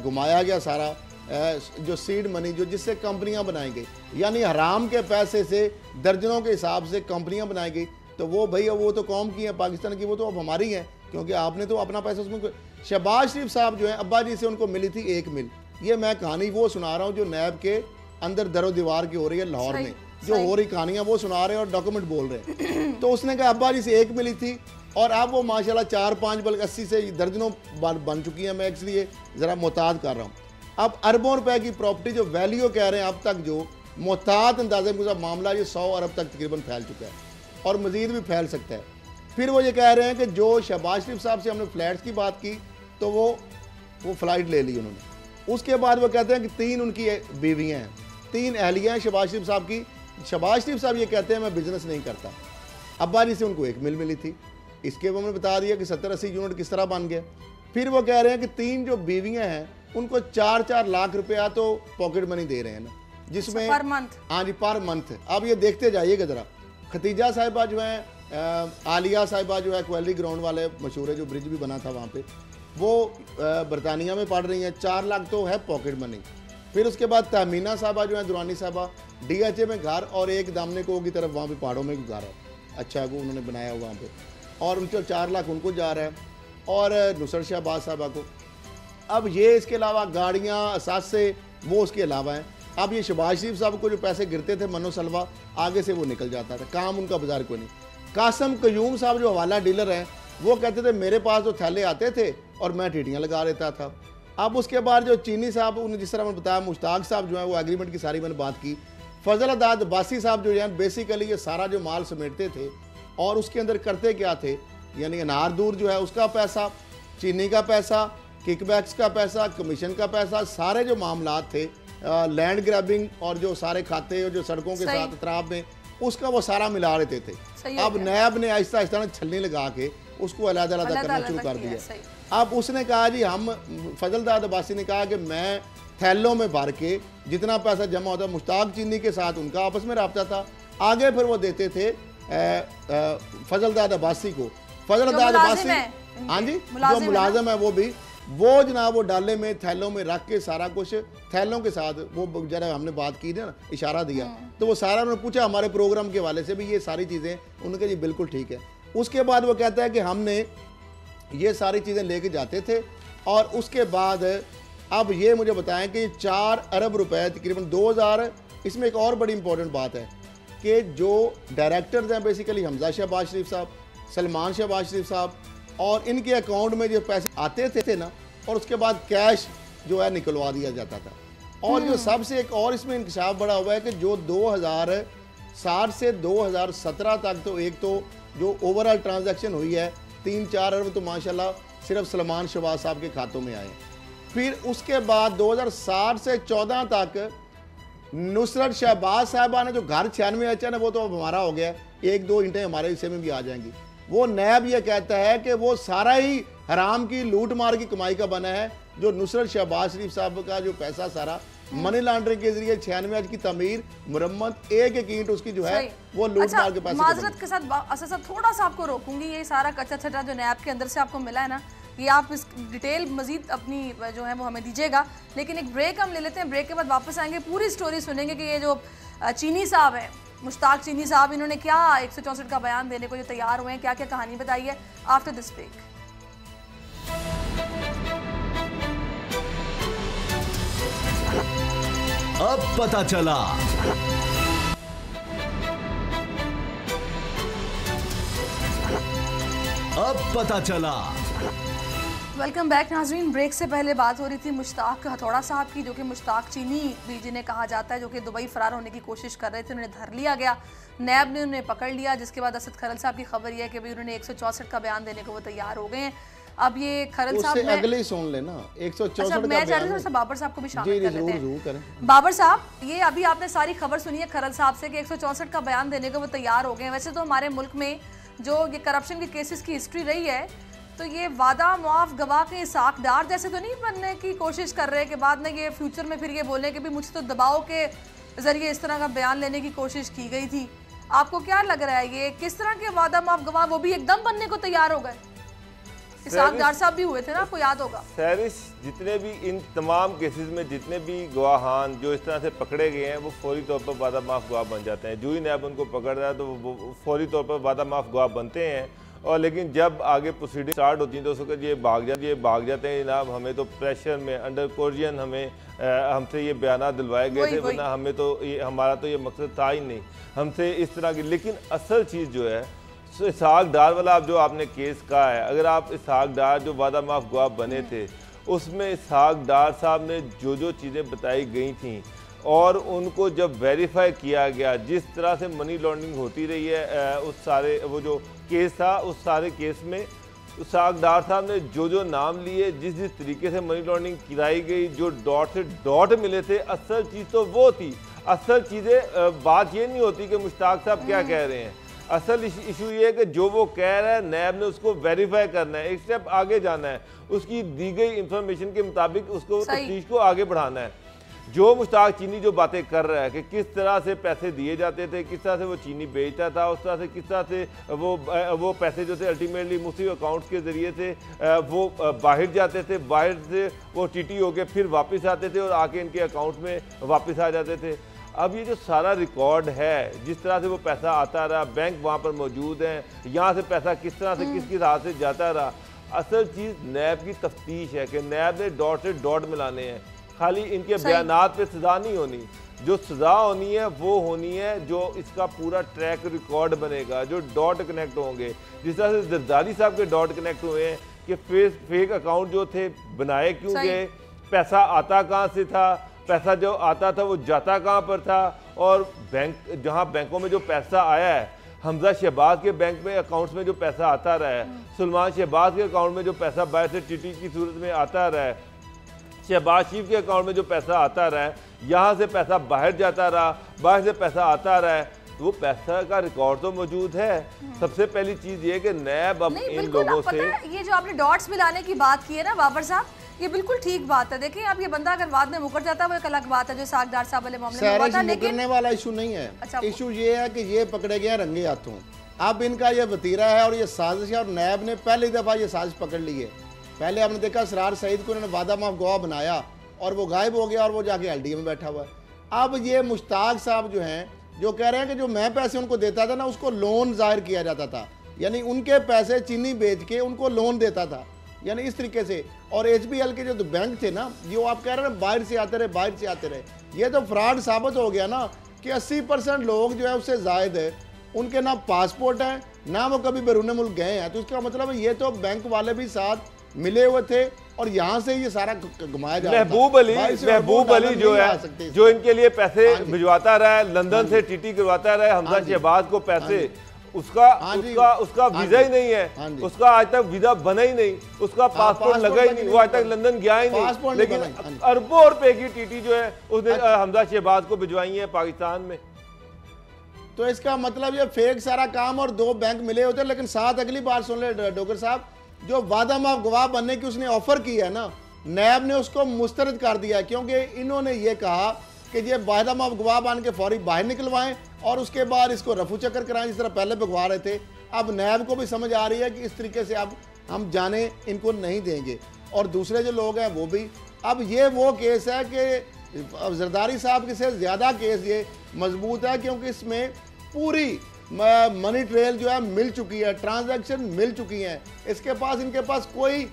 घुमाया गया सारा जो सीड मनी जो जिससे कंपनियां बनाई गई, यानी हराम के पैसे से दर्जनों के हिसाब से कंपनियां बनाई गई। तो वो भाई वो तो कौम की है, पाकिस्तान की, वो तो अब हमारी हैं, क्योंकि आपने तो अपना पैसा उसमें। शहबाज शरीफ साहब जो है अब्बा जी से उनको मिली थी 1 मिल। ये मैं कहानी वो सुना रहा हूँ जो नैब के अंदर दरो दीवार की हो रही है लाहौर में, जो हो रही कहानियाँ वो सुना रहे हैं और डॉक्यूमेंट बोल रहे हैं। तो उसने कहा अब्बा जी से 1 मिली थी और अब वो माशाल्लाह 4-5 बल्कि 80 से दर्जनों बन चुकी हैं। मैं इसलिए ज़रा मोहतात कर रहा हूँ। अब अरबों रुपए की प्रॉपर्टी जो वैल्यू कह रहे हैं अब तक जो मोहतात अंदाजे में मामला ये 100 अरब तक तकरीबन फैल चुका है और मज़ीद भी फैल सकता है। फिर वो ये कह रहे हैं कि जो शहबाज शरीफ साहब से हमने फ्लैट्स की बात की तो वो फ़्लाइट ले ली उन्होंने। उसके बाद वो कहते हैं कि 3 उनकी बीवियाँ हैं, 3 अहलियाँ हैं शहबाज शरीफ साहब की। शहबाज शरीफ साहब ये कहते हैं मैं बिज़नेस नहीं करता। अब्बा जी से उनको 1 मिल मिली थी। इसके वो हमने बता दिया कि 70-80 यूनिट किस तरह बन गया। फिर वो कह रहे हैं कि 3 जो बीवियाँ हैं उनको 4-4 लाख रुपया तो पॉकेट मनी दे रहे हैं ना, जिसमें पर मंथ, हाँ जी पर मंथ। अब ये देखते जाइएगा ज़रा, खतीजा साहिबा जो है, आलिया साहिबा जो है क्वेली ग्राउंड वाले मशहूर है, जो ब्रिज भी बना था वहाँ पे, वो बरतानिया में पढ़ रही हैं, 4 लाख तो है पॉकेट मनी। फिर उसके बाद तहमीना साहबा जो है दुरानी साहबा DHA में घर और एक दामने को की तरफ वहाँ पे पहाड़ों में घर है, अच्छा वो उन्होंने बनाया वहाँ पे, और उनके 4 लाख उनको जा रहा है और नुसरत शहबाज साहबा को। अब ये इसके अलावा गाड़ियाँ असासे वो उसके अलावा हैं। अब ये शहबाज शरीफ साहब को जो पैसे गिरते थे मनो सलवा आगे से वो निकल जाता था, काम उनका बाजार कोई नहीं। कासम कयूम साहब जो हवाला डीलर हैं वो कहते थे मेरे पास तो थैले आते थे और मैं टीटियाँ लगा लेता था। अब उसके बाद जो चीनी साहब उन्हें जिस तरह मैंने बताया, मुश्ताक साहब जो है वो एग्रीमेंट की सारी मैंने बात की। फजल अदाद बासी साहब जो है बेसिकली ये सारा जो माल समेटते थे और उसके अंदर करते क्या थे, यानी अनार दूर जो है उसका पैसा, चीनी का पैसा, किकबैक्स का पैसा, कमीशन का पैसा, सारे जो मामला थे, लैंड ग्रैबिंग और जो सारे खाते और जो सड़कों के साथ अतराफ में उसका वो सारा मिला लेते थे। अब नैब ने आहिस्ता आहिस्ता छलनी लगा के उसको अलग-अलग करना शुरू कर दिया। अब उसने कहा जी हम, फजलदाद अब्बासी ने कहा कि मैं थैलों में भर के जितना पैसा जमा होता, मुश्ताक चीनी के साथ उनका आपस में रब्ता था, आगे फिर वो देते थे फजलदाद अब्बासी को, फजलदाद अब्बासी, हाँ जी, जो मुलाजिम है वो जनाब वो डाले में थैलों में रख के सारा कुछ थैलों के साथ वो जरा हमने बात की ना, इशारा दिया तो वो सारा उन्होंने पूछा हमारे प्रोग्राम के वाले से भी ये सारी चीज़ें, उनके जी बिल्कुल ठीक है। उसके बाद वो कहता है कि हमने ये सारी चीज़ें लेके जाते थे और उसके बाद अब ये मुझे बताएं कि 4 अरब रुपए तकरीबन 2000, इसमें एक और बड़ी इंपॉर्टेंट बात है कि जो डायरेक्टर्स हैं बेसिकली हमजा शहबाज शरीफ साहब, सलमान शहबाज शरीफ साहब, और इनके अकाउंट में जो पैसे आते थे ना और उसके बाद कैश जो है निकलवा दिया जाता था। और जो सबसे एक और इसमें इंकशाफ बड़ा हुआ है कि जो 2007 से 2017 तक तो एक तो जो ओवरऑल ट्रांजैक्शन हुई है 3-4 अरब तो माशाल्लाह सिर्फ सलमान शहबाज साहब के खातों में आए। फिर उसके बाद 2007 से 14 तक नुसरत शहबाज साहबा ने जो घर 96 एचएन है वो तो अब हमारा हो गया, 1-2 ईंटें हमारे हिस्से में भी आ जाएंगी। वो नैब ये कहता है कि वो सारा ही हराम की लूट मार की कमाई का बना है, जो नुसरत शहबाज शरीफ साहब का जो पैसा सारा मनी लॉन्ड्रिंग के जरिए 96 की तमीर मुरम्मत एक ईंट उसकी जो है वो लूट मार के पैसे। माजरत के साथ असद साहब थोड़ा सा आपको रोकूंगी, ये सारा कच्चा छटा जो नैब के अंदर से आपको मिला है ना, ये आप इस डिटेल मजीद अपनी जो है वो हमें दीजिएगा, लेकिन एक ब्रेक हम ले लेते हैं। ब्रेक के बाद वापस आएंगे, पूरी स्टोरी सुनेंगे कि ये जो चीनी साहब हैं, मुश्ताक चीनी साहब, इन्होंने क्या 164 का बयान देने को जो तैयार हुए हैं, क्या क्या कहानी बताई है आफ्टर दिस ब्रेक। अब पता चला। अब पता चला। वेलकम बैक नाजरीन। ब्रेक से पहले बात हो रही थी मुश्ताक हथौड़ा साहब की, जो कि मुश्ताक चीनी भी जिन्हें कहा जाता है, जो कि दुबई फरार होने की कोशिश कर रहे थे, उन्हें धर लिया गया, नैब ने उन्हें पकड़ लिया, जिसके बाद असद खरल साहब की खबर यह है कि भाई उन्होंने 164 का बयान देने को वो तैयार हो गए हैं। अब ये खरल साहब अगले ही सुन लेना 164 मैं चाह रही हूँ बाबर साहब को भी शामिल कर लेते हैं। बाबर साहब, ये अभी आपने सारी खबर सुनी है खरल साहब से कि 164 का बयान देने को वो तैयार हो गए हैं। वैसे तो हमारे मुल्क में जो ये करप्शन के केसेस की हिस्ट्री रही है, तो ये वादा मुआफ गवाह के साकदार जैसे तो नहीं बनने की कोशिश कर रहे कि बाद में ये फ्यूचर में फिर ये बोले कि भी मुझे तो दबाव के जरिए इस तरह का बयान लेने की कोशिश की गई थी। आपको क्या लग रहा है ये किस तरह के वादा मुआफ गवाह वो भी एकदम बनने को तैयार हो गए? साकदार साहब भी हुए थे ना, आपको याद होगा। सैरिश, जितने भी इन तमाम केसेस में जितने भी गवाहान जो इस तरह से पकड़े गए हैं वो फौरी तौर पर वादा माफ गवाह बन जाते हैं। जो ही नैब उनको पकड़ रहा है तो वो फौरी तौर पर वादा माफ गवाह बनते हैं। और लेकिन जब आगे प्रोसीडिंग स्टार्ट होती है तो उसको ये भाग जाते हैं जनाब, हमें तो प्रेशर में अंडर कोर्जन हमसे ये बयान दिलवाए गए थे, वरना हमें तो ये हमारा तो ये मकसद था ही नहीं हमसे इस तरह की। लेकिन असल चीज़ जो है इसहाक डार वाला आप जो आपने केस कहा है, अगर आप इसहाक डार जो वादा माफ गवाह बने थे उसमें इसहाक डार साहब ने जो जो चीज़ें बताई गई थी और उनको जब वेरीफाई किया गया, जिस तरह से मनी लॉन्ड्रिंग होती रही है उस सारे वो जो केस था उस सारे केस में इसहाक डार साहब ने जो जो नाम लिए, जिस जिस तरीके से मनी लॉन्ड्रिंग कराई गई, जो डॉट से डॉट मिले थे, असल चीज़ तो वो थी। असल चीज़ें बात ये नहीं होती कि मुश्ताक साहब क्या कह रहे हैं, असल इशू ये है कि जो वो कह रहा है नैब ने उसको वेरीफाई करना है, एक स्टेप आगे जाना है, उसकी दी गई इंफॉर्मेशन के मुताबिक उसको तफ्तीश को आगे बढ़ाना है। जो मुश्ताक चीनी जो बातें कर रहा है कि किस तरह से पैसे दिए जाते थे, किस तरह से वो चीनी बेचता था, उस तरह से किस तरह से वो पैसे जो थे अल्टीमेटली मुस्लिम अकाउंट्स के ज़रिए से वो बाहर जाते थे, बाहर से वो टीटी होके फिर वापस आते थे और आके इनके अकाउंट में वापस आ जाते थे। अब ये जो सारा रिकॉर्ड है, जिस तरह से वो पैसा आता रहा, बैंक वहाँ पर मौजूद हैं, यहाँ से पैसा किस तरह से किसकी राह से जाता रहा, असल चीज़ नैब की तफ्तीश है कि नैब ने डॉट से डॉट मिलाने हैं। खाली इनके बयानात पे सज़ा नहीं होनी, जो सज़ा होनी है वो होनी है जो इसका पूरा ट्रैक रिकॉर्ड बनेगा, जो डॉट कनेक्ट होंगे। जिस तरह से जरदारी साहब के डॉट कनेक्ट हुए हैं कि फेक अकाउंट जो थे बनाए क्यों गए, पैसा आता कहाँ से था, पैसा जो आता था वो जाता कहाँ पर था, और बैंक जहाँ बैंकों में जो पैसा आया है, हमजा शहबाज के बैंक में अकाउंट्स में जो पैसा आता रहा है, सलमान शहबाज के अकाउंट में जो पैसा बाहर से टीटी की सूरत में आता रहा है, शहबाज शरीफ के अकाउंट में जो पैसा आता रहा है, यहाँ से पैसा बाहर जाता रहा, बाहर से पैसा आता रहा है, तो वो पैसा का रिकॉर्ड तो मौजूद है। सबसे पहली चीज़ ये कि नैब अब इन लोगों से ये जो आपने डॉट्स मिलाने की बात की है ना बाबर साहब, ये बिल्कुल ठीक बात है। देखिए अब ये बंदा अगर बाद में मुकर जाता है वो एक अलग बात है, जो सागदार साहब वाले मामले में हुआ था, लेकिन मुकरने वाला इशू नहीं है। अच्छा, इशू ये है कि ये पकड़े गए रंगे हाथों। अब इनका ये वतीरा है और ये साजिश है, और नैब ने पहली दफ़ा ये साजिश पकड़ ली है। पहले आपने देखा सरार सईद को उन्होंने वादा माफ गवाह बनाया और वो गायब हो गया और वो जाके LDA में बैठा हुआ है। अब ये मुश्ताक साहब जो हैं, जो कह रहे हैं कि जो मैं पैसे उनको देता था ना, उसको लोन जाहिर किया जाता था, यानी उनके पैसे चीनी बेच के उनको लोन देता था, यानी इस तरीके से। और HBL के जो बैंक थे ना, जो आप कह रहे हैं बाहर से आते रहे, बाहर से आते रहे, ये तो फ्रॉड साबित हो गया ना कि 80% लोग जो है उससे जायद है, उनके ना पासपोर्ट है ना वो कभी बैरून मुल्क गए हैं। तो इसका मतलब है ये तो बैंक वाले भी साथ मिले हुए थे और यहाँ से ये सारा घुमाया जा रहा था। महबूब अली जो है, जो इनके लिए पैसे भिजवाता रहा है, लंदन से TT करवाता रहा है हमजा शहबाज को पैसे, उसका वीजा ही नहीं है, उसका आज तक वीजा बना ही नहीं, उसका पासपोर्ट लगा ही नहीं, वो आज तक लंदन गया ही नहीं, लेकिन अरबों रुपए की TT जो है उसने हमजा शहबाज को भिजवाई है पाकिस्तान में। तो इसका मतलब ये फेक सारा काम और 2 बैंक मिले होते। लेकिन साथ अगली बार सुन ले डोगर साहब, जो वादा माफ गवाह बनने की उसने ऑफर की है ना, नैब ने उसको मुस्तरद कर दिया, क्योंकि इन्होंने ये कहा कि ये वादा माफ गवाह बन के फौरी बाहर निकलवाएं और उसके बाद इसको रफू चक्कर कराएं, जिस तरह पहले भगवा रहे थे। अब नैब को भी समझ आ रही है कि इस तरीके से अब हम जाने इनको नहीं देंगे। और दूसरे जो लोग हैं वो भी, अब ये वो केस है कि जरदारी साहब के से ज़्यादा केस ये मजबूत है, क्योंकि इसमें पूरी मनी ट्रेल जो है मिल चुकी है, ट्रांजैक्शन मिल चुकी हैं। इनके पास कोई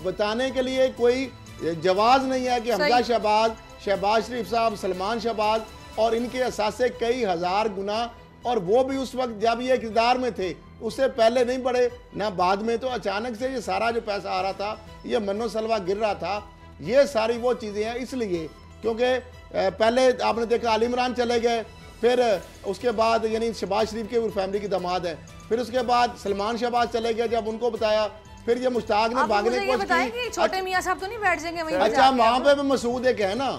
बताने के लिए कोई जवाब नहीं है कि हमजा शहबाज, शहबाज शरीफ साहब, सलमान शहबाज और इनके असासे कई हज़ार गुना, और वो भी उस वक्त जब ये इक़्तिदार में थे, उससे पहले नहीं बढ़े ना बाद में। तो अचानक से ये सारा जो पैसा आ रहा था, ये मन्नो सलवा गिर रहा था, ये सारी वो चीज़ें हैं। इसलिए क्योंकि पहले आपने देखा अली इमरान चले गए, फिर उसके बाद यानी शहबाज शरीफ के फैमिली की दामाद है, फिर उसके बाद सलमान शहबाज चले गए, जब उनको बताया फिर ये मुश्ताक ने भागने की कोशिश की। छोटे मियां साहब तो नहीं बैठ जाएंगे वहीं? अच्छा, वहाँ पे भी मसूद एक है ना,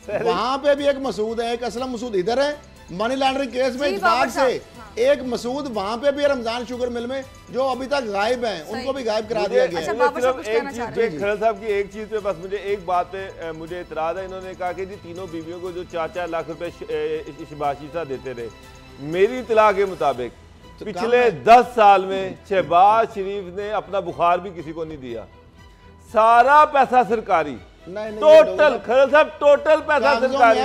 वहाँ पे भी एक मसूद है, एक असलम मसूद इधर है मनी लॉन्ड्रिंग केस में इत्तेफाक से एक मसूद वहाँ पे भी रमजान शुगर मिल में जो अभी तक गायब हैं, उनको भी गायब करा दिया गया है। खरल साहब की एक चीज पे बस मुझे एक बात पे मुझे इतराज है। इन्होंने कहा कि जी तीनों बीवियों को जो 4-4 लाख रुपए शिबाशीसा देते रहे, मेरी इतला के मुताबिक पिछले 10 साल में शहबाज शरीफ ने अपना बुखार भी किसी को नहीं दिया, सारा पैसा सरकारी, टोटल खरल साहब टोटल पैसा सरकारी।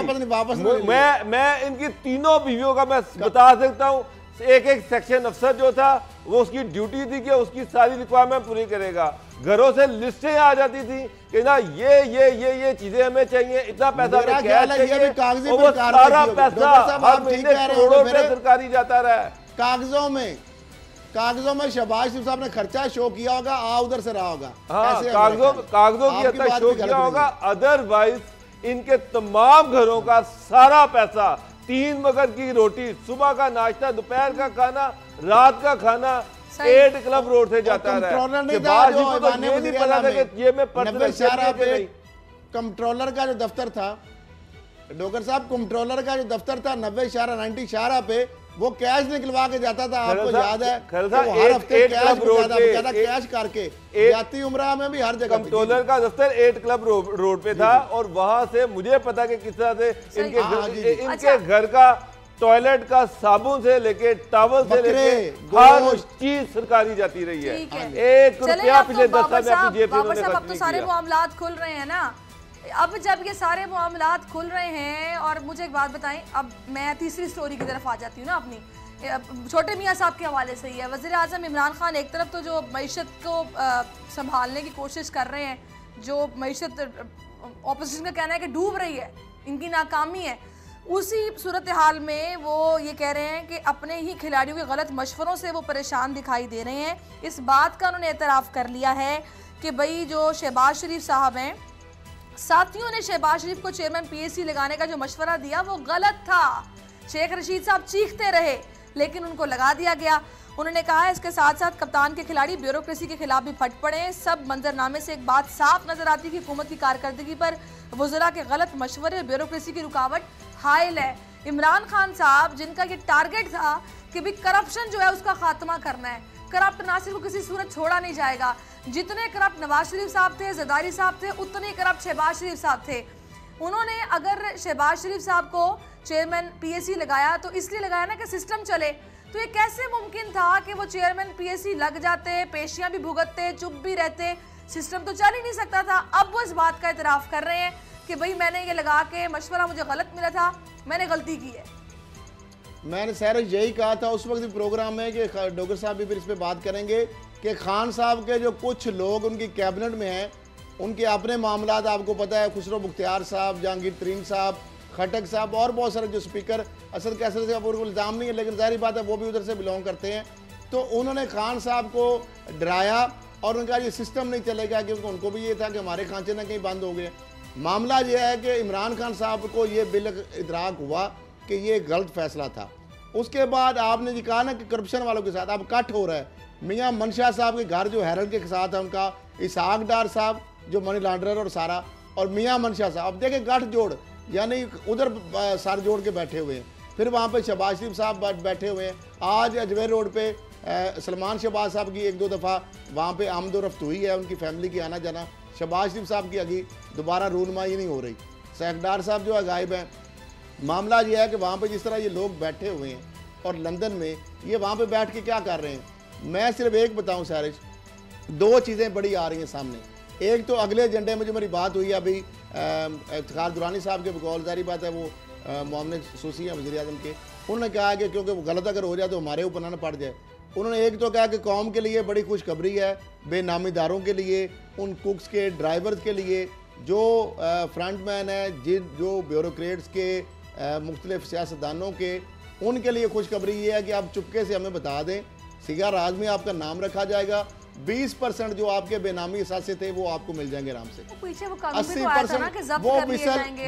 मैं इनकी तीनों बीवियों का मैं बता सकता हूँ, एक सेक्शन अफसर जो था वो उसकी ड्यूटी थी कि उसकी सारी रिक्वायरमेंट पूरी करेगा। घरों से लिस्टें आ जाती थी कि ना ये चीजें हमें चाहिए, इतना पैसा चाहिए, वो सारा पैसा हर महीने करोड़ों रुपए सरकारी जाता रहा है। कागजों में शहबाज शरीफ साहब ने खर्चा शो किया होगा, उधर से रहा होगा। हाँ, कागजों की हद तक शो किया होगा, अदरवाइज इनके तमाम घरों का सारा पैसा 3 वक्त की रोटी, सुबह का नाश्ता, दोपहर का खाना, रात का खाना 8 क्लब रोड से जाता रहा। कंट्रोलर का जो दफ्तर था डोगर साहब, कंट्रोलर का जो दफ्तर था 90 शाहरा 90 शाहरा पे वो कैश निकलवा के जाता था, आपको याद है? हर हफ्ते कैश करके जाती उम्रा में भी हर जगह। कंट्रोलर का दफ्तर 8 क्लब रोड पे था और वहां से मुझे पता कि किस तरह से इनके घर का टॉयलेट का साबुन से लेके टॉवल से लेके हर चीज सरकारी जाती रही है। 1 रुपया पिछले 10 साल में अपनी जेब में अब तो सारे मामलात खुल रहे हैं ना। अब जब ये सारे मामलात खुल रहे हैं, और मुझे एक बात बताएं, अब मैं तीसरी स्टोरी की तरफ आ जाती हूँ ना अपनी, छोटे मियाँ साहब के हवाले से ही है। वज़ीर आज़म इमरान खान एक तरफ तो जो मईशत को संभालने की कोशिश कर रहे हैं, जो मईशत ऑपोजिशन का कहना है कि डूब रही है, इनकी नाकामी है, उसी सूरत हाल में वो ये कह रहे हैं कि अपने ही खिलाड़ियों के गलत मशवरों से वो परेशान दिखाई दे रहे हैं। इस बात का उन्होंने एतराफ़ कर लिया है कि भाई जो शहबाज शरीफ साहब हैं, साथियों ने शहबाज शरीफ को चेयरमैन PAC लगाने का जो मशवरा दिया वो गलत था। शेख रशीद साहब चीखते रहे लेकिन उनको लगा दिया गया। उन्होंने कहा इसके साथ साथ कप्तान के खिलाड़ी ब्यूरोक्रेसी के खिलाफ भी फट पड़े। सब मंजरनामे से एक बात साफ नजर आती कि हुकूमत की कारकर्दगी पर वज़रा के गलत मशवरे और ब्यूरोक्रेसी की रुकावट हायल है। इमरान खान साहब जिनका ये टारगेट था कि भी करप्शन जो है उसका खात्मा करना है, करप्ट नासिर को किसी सूरत छोड़ा नहीं जाएगा। जितने करप्ट नवाज शरीफ साहब थे, जरदारी साहब थे, उतने करप्ट शहबाज शरीफ साहब थे। उन्होंने अगर शहबाज शरीफ साहब को चेयरमैन पीएससी लगाया तो इसलिए लगाया ना कि सिस्टम चले। तो ये कैसे मुमकिन था कि वो चेयरमैन पीएससी लग जाते, पेशियां भी भुगतते, चुप भी रहते, सिस्टम तो चल ही नहीं सकता था। अब वो इस बात का इतराफ़ कर रहे हैं कि भाई मैंने ये लगा के मशवरा मुझे गलत मिला था, मैंने गलती की है। मैंने सर यही कहा था उस वक्त भी प्रोग्राम में कि डॉक्टर साहब भी फिर इस पर बात करेंगे कि खान साहब के जो कुछ लोग उनकी कैबिनेट में हैं, उनके अपने मामलात आपको पता है, खुसरो मुख्तियार साहब, जहांगीर तरीन साहब, खटक साहब और बहुत सारे जो स्पीकर, असद कैसर साहब उनको इल्ज़ाम नहीं है लेकिन जाहिर बात है वो भी उधर से बिलोंग करते हैं। तो उन्होंने खान साहब को डराया और उनका ये सिस्टम नहीं चलेगा, क्योंकि उनको भी ये था कि हमारे खांचे ना कहीं बंद हो गए। मामला ये है कि इमरान खान साहब को ये बिल इदराक हुआ कि ये गलत फैसला था। उसके बाद आपने जी कहा ना कि करप्शन वालों के साथ अब कट हो रहा है। मियाँ मनशा साहब के घर जो हैरल्ड के साथ है उनका, इसहाक डार साहब जो मनी लॉन्ड्रर और सारा, और मियाँ मनशा साहब, अब देखें गठ जोड़, यानी उधर सर जोड़ के बैठे हुए हैं। फिर वहाँ पे शहबाज शरीफ साहब बैठे हुए हैं। आज अजमेर रोड पे सलमान शहबाज साहब की एक दो दफ़ा वहाँ पे आमदोरफ्त हुई है, उनकी फैमिली की आना जाना। शहबाज शरीफ साहब की अभी दोबारा रूनमाई नहीं हो रही। सहकदार साहब जो है गायब हैं। मामला ये है कि वहाँ पे जिस तरह ये लोग बैठे हुए हैं और लंदन में ये वहाँ पे बैठ के क्या कर रहे हैं, मैं सिर्फ एक बताऊँ सारिश, दो चीज़ें बड़ी आ रही हैं सामने। एक तो अगले एजेंडे में जो मेरी बात हुई अभी इफ्तिखार दुरानी साहब के बकौल, जारी बात है वो मोहम्मद सूसी हैं वज़ीर आज़म के, उन्होंने कहा कि क्योंकि वो गलत अगर हो जाए तो हमारे ऊपर ना पड़ जाए। उन्होंने एक तो कहा कि कौम के लिए बड़ी खुशखबरी है, बेनामीदारों के लिए, उन कुक्स के, ड्राइवर्स के लिए, जो फ्रंटमैन है, जो ब्यूरोक्रेट्स के, मुख्तलिफ सियासतदानों के, उनके लिए खुशखबरी ये है कि आप चुपके से हमें बता दें, सिगा राज में आपका नाम रखा जाएगा। 20% जो आपके बेनामी असासे थे वो आपको मिल जाएंगे आराम से। 80% वो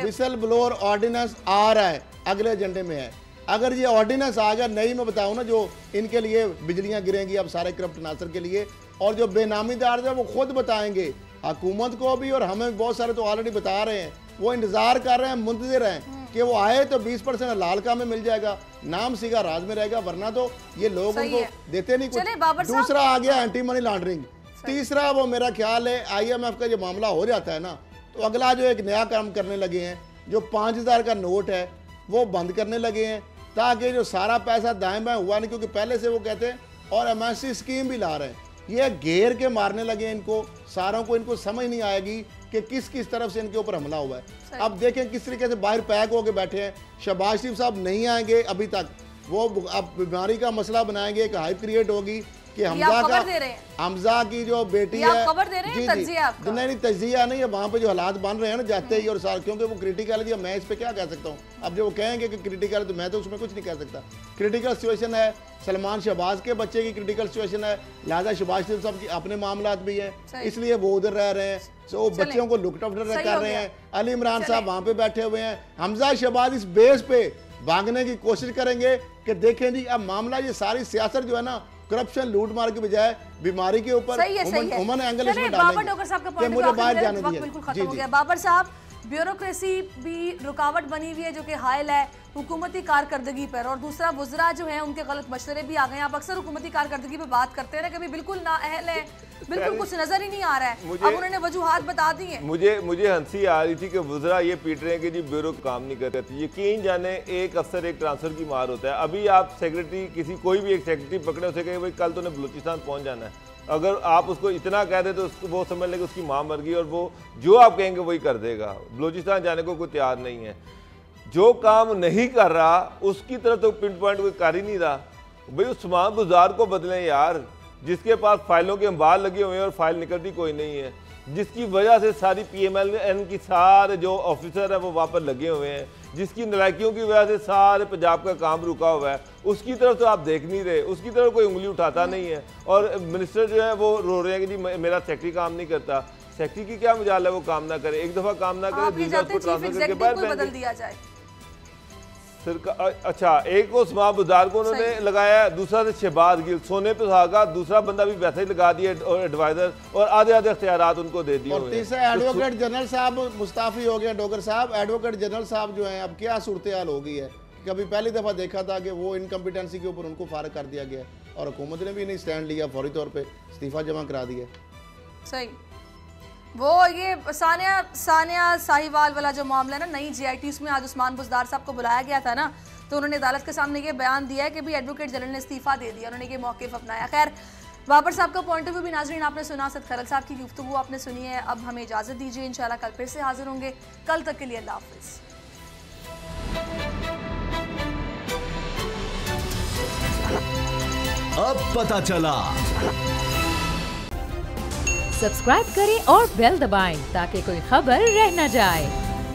विसल ब्लोअर ऑर्डिनेंस आ रहा है, अगले एजेंडे में है। अगर ये ऑर्डिनेंस आ गया, नहीं मैं बताऊँ ना, जो इनके लिए बिजलियाँ गिरेंगी अब सारे करप्ट नासर के लिए, और जो बेनामीदार है वो खुद बताएंगे हुकूमत को भी, और हमें भी बहुत सारे तो ऑलरेडी बता रहे हैं, वो इंतजार कर रहे हैं, मुंतजिर हैं कि वो आए तो 20% हलाल का में मिल जाएगा, नाम सिगा राज में रहेगा, वरना तो ये लोग उनको देते नहीं कुछ। दूसरा आ गया एंटी मनी लॉन्ड्रिंग। तीसरा वो मेरा ख्याल है IMF का जो मामला हो जाता है ना, तो अगला जो एक नया काम करने लगे हैं, जो 5000 का नोट है वो बंद करने लगे हैं, ताकि जो सारा पैसा दाएं बाएं हुआ नहीं, क्योंकि पहले से वो कहते हैं, और MSC स्कीम भी ला रहे हैं। ये घेर के मारने लगे इनको सारों को, इनको समझ नहीं आएगी कि किस किस तरफ से इनके ऊपर हमला हुआ है। अब देखें किस तरीके से बाहर पैक होके बैठे हैं। शहबाज शरीफ साहब नहीं आएंगे अभी तक, वो अब बीमारी का मसला बनाएंगे, एक हाइप क्रिएट होगी कि हमजा की जो बेटी है, नहीं तजिया नहीं है, वहाँ पे जो हालात बन रहे हैं ना जाते ही, और सार क्योंकि वो क्रिटिकल है, मैं इस पे क्या कह सकता हूँ। अब जो वो कहेंगे कि क्रिटिकल, तो मैं तो उसमें कुछ नहीं कह सकता। क्रिटिकल सिचुएशन है, सलमान शहबाज के बच्चे की क्रिटिकल सिचुएशन है, लिहाजा शहबाज शरीफ साहब की अपने मामलात भी हैं, इसलिए वो उधर रह रहे हैं, तो बच्चों को लुक आफ्टर कर रहे हैं। अली इमरान साहब वहाँ पे बैठे हुए हैं। हमजा शहबाज इस बेस पे भागने की कोशिश करेंगे कि देखें जी अब मामला ये सारी सियासत जो है ना, करप्शन लूट मार के बजाय बीमारी के ऊपर ह्यूमन एंगल इसमें डालेंगे। मुझे बाहर जाने दिए। बाबर साहब, ब्यूरोक्रेसी भी रुकावट बनी हुई है जो कि हायल है हुकूमती कारकर्दगी पर, और दूसरा वुज़रा जो है उनके गलत मशवरे भी आ गए हैं। आप अक्सर हुकूमती कारकर्दगी पे बात करते हैं ना, कभी बिल्कुल ना अहल है, बिल्कुल कुछ नजर ही नहीं आ रहा है, अब उन्होंने वजूहात बता दी हैं। मुझे हंसी आ रही थी कि वुज़रा ये पीट रहे हैं कि जी ब्यूरो काम नहीं कर रहे। यकीन जाने एक अफसर एक ट्रांसफर की मार होता है। अभी आप सेक्रेटरी किसी कोई भी एक सेक्रेटरी पकड़े, उसे कहे भाई कल तो बलूचिस्तान पहुँच जाना है, अगर आप उसको इतना कह दे तो उसको वो समझ लेगा उसकी माँ मर गई, और वो जो आप कहेंगे वही कर देगा। बलूचिस्तान जाने को कोई तैयार नहीं है। जो काम नहीं कर रहा उसकी तरफ तो पिन पॉइंट कोई कर ही नहीं रहा। भाई उस तमाम गुजार को बदलें यार, जिसके पास फाइलों के अंबार लगे हुए हैं और फाइल निकलती कोई नहीं है, जिसकी वजह से सारी PMLN की सारे जो ऑफिसर है वो वहाँ पर लगे हुए हैं, जिसकी नलायकियों की वजह से सारे पंजाब का काम रुका हुआ है, उसकी तरफ तो आप देख नहीं रहे, उसकी तरफ कोई उंगली उठाता नहीं है। और मिनिस्टर जो है वो रो रहे हैं कि जी मेरा सेक्रेटरी काम नहीं करता। सेक्रेटरी की क्या मजाल है वो काम ना करे, एक दफ़ा काम ना करे, दूसरा उसको ट्रांसफर करके बाहर बदल दिया जाए। अच्छा, एक को उस्मान बुज़दार को उन्होंने लगाया, दूसरा से शहबाज गिल सोने पे सुहागा, दूसरा बंदा भी वैसे ही लगा दिया एडवाइजर, और आधे आधे इख्तियारात उनको दे दिए। और तीसरा एडवोकेट जनरल साहब मुस्ताफी हो गए, डॉक्टर साहब एडवोकेट जनरल साहब जो हैं, अब क्या सूरत हाल हो गई है। कभी पहली दफ़ा देखा था कि वो इनकम्पिटेंसी के ऊपर उनको फारग कर दिया गया, और हुकूमत ने भी नहीं स्टैंड लिया, फौरी तौर पे इस्तीफ़ा जमा करा दिया। सही। वो ये सानिया साहिवाल वाला जो मामला है ना, नई GIT, उसमें आज उस्मान बुज़दार साहब को बुलाया गया था ना, तो उन्होंने अदालत के सामने ये बयान दिया है कि भी एडवोकेट जनरल ने इस्तीफ़ा दे दिया, उन्होंने ये मौक़िफ़ अपनाया। खैर, बाबर साहब का पॉइंट ऑफ व्यू भी नाज़रीन आपने सुना, असद खरल साहब की गुफ्तगू आपने सुनी है। अब हमें इजाज़त दीजिए, इंशाल्लाह कल फिर से हाजिर होंगे। कल तक के लिए अल्लाह हाफ़िज़। अब पता चला। सब्सक्राइब करें और बेल दबाएं ताकि कोई खबर रह न जाए।